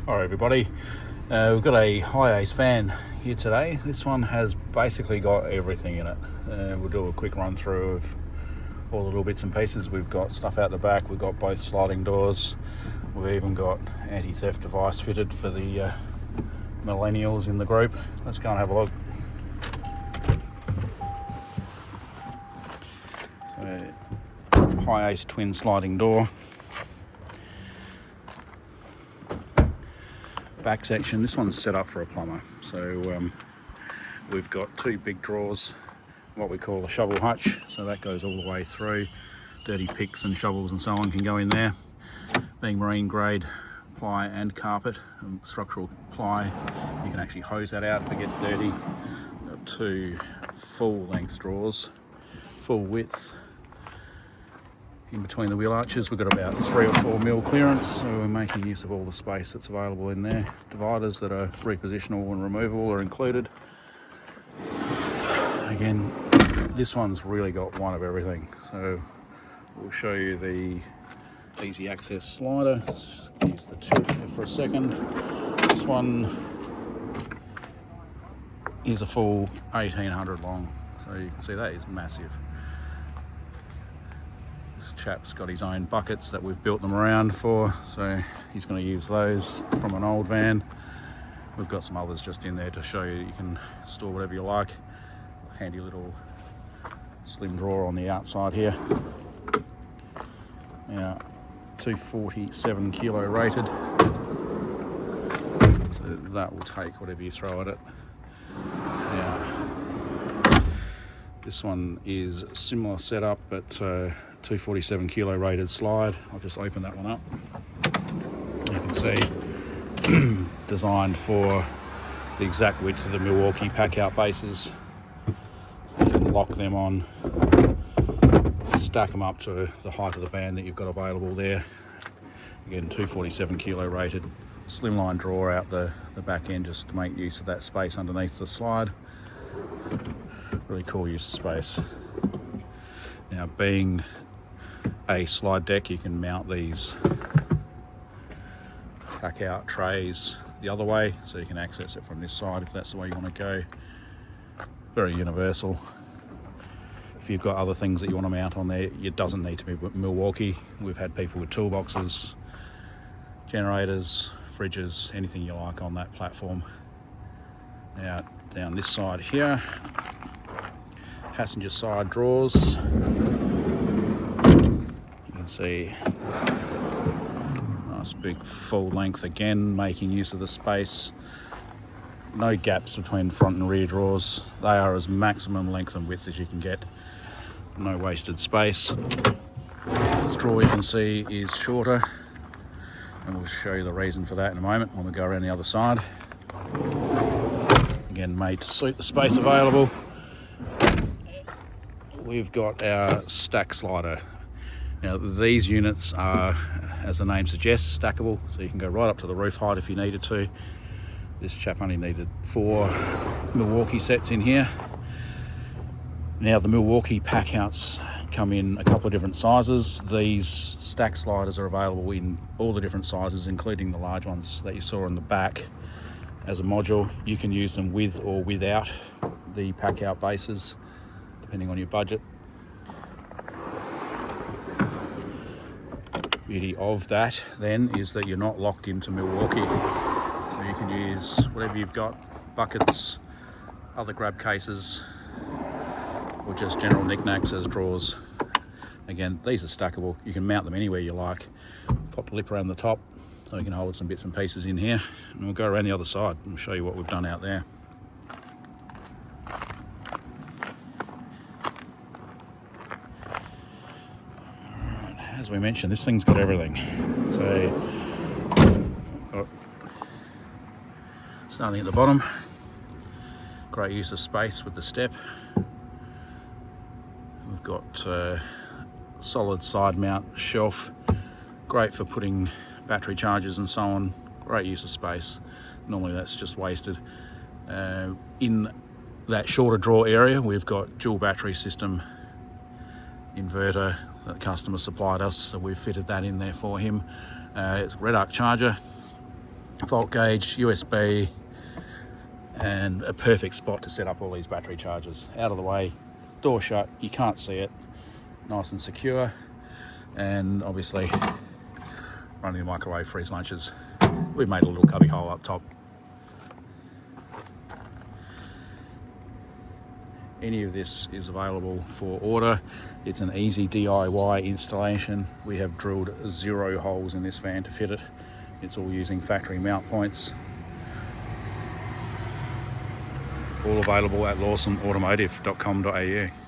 Alright everybody, we've got a HiAce fan here today. This one has basically got everything in it. We'll do a quick run through of all the little bits and pieces. We've got stuff out the back, we've got both sliding doors, we've even got anti-theft device fitted for the millennials in the group. Let's go and have a look. So, HiAce twin sliding door. Back section, this one's set up for a plumber, so we've got two big drawers, what we call a shovel hutch, so that goes all the way through. Dirty picks and shovels and so on can go in there. Being marine grade ply and carpet, structural ply, you can actually hose that out if it gets dirty. We've got two full length drawers, full width. In between the wheel arches we've got about 3 or 4 mil clearance, so we're making use of all the space that's available in there. Dividers that are repositionable and removable are included. Again, this one's really got one of everything, so we'll show you the easy access slider. Let's use the tilt here for a second. This one is a full 1800 long, so you can see that is massive. This chap's got his own buckets that we've built them around for, so he's going to use those from an old van. We've got some others just in there to show you can store whatever you like. Handy little slim drawer on the outside here. Now, 247 kilo rated, so that will take whatever you throw at it. Now, this one is similar setup, but 247 kilo rated slide. I'll just open that one up. You can see designed for the exact width of the Milwaukee Packout bases. You can lock them on, stack them up to the height of the van that you've got available there. Again, 247 kilo rated. Slimline drawer out the back end just to make use of that space underneath the slide. Really cool use of space. Now, being a slide deck, you can mount these pack-out trays the other way, so you can access it from this side if that's the way you want to go. Very universal. If you've got other things that you want to mount on there, it doesn't need to be Milwaukee. We've had people with toolboxes, generators, fridges, anything you like on that platform. Now, down this side here, passenger side drawers. You can see nice big full length, again making use of the space. No gaps between front and rear drawers. They are as maximum length and width as you can get. No wasted space. This drawer, you can see, is shorter, and we'll show you the reason for that in a moment when we go around the other side. Again, made to suit the space available. We've got our StackSlider. Now, these units are, as the name suggests, stackable, so you can go right up to the roof height if you needed to. This chap only needed 4 Milwaukee sets in here. Now, the Milwaukee Packouts come in a couple of different sizes. These StackSliders are available in all the different sizes, including the large ones that you saw in the back as a module. You can use them with or without the Packout bases, depending on your budget. Beauty of that then is that you're not locked into Milwaukee, so you can use whatever you've got, buckets, other grab cases, or just general knickknacks as drawers. Again, these are stackable, you can mount them anywhere you like. Pop the lip around the top so you can hold some bits and pieces in here, and we'll go around the other side and show you what we've done out there. As we mentioned, this thing's got everything. So, starting at the bottom, great use of space with the step. We've got solid side mount shelf, great for putting battery chargers and so on. Great use of space. Normally that's just wasted. In that shorter drawer area, we've got dual battery system, inverter that the customer supplied us, so we've fitted that in there for him. It's red arc charger, volt gauge, USB, and a perfect spot to set up all these battery chargers. Out of the way, door shut, you can't see it, nice and secure, and obviously running the microwave, freeze lunches. We've made a little cubby hole up top. Any of this is available for order. It's an easy DIY installation. We have drilled 0 holes in this van to fit it. It's all using factory mount points. All available at lawsonautomotive.com.au.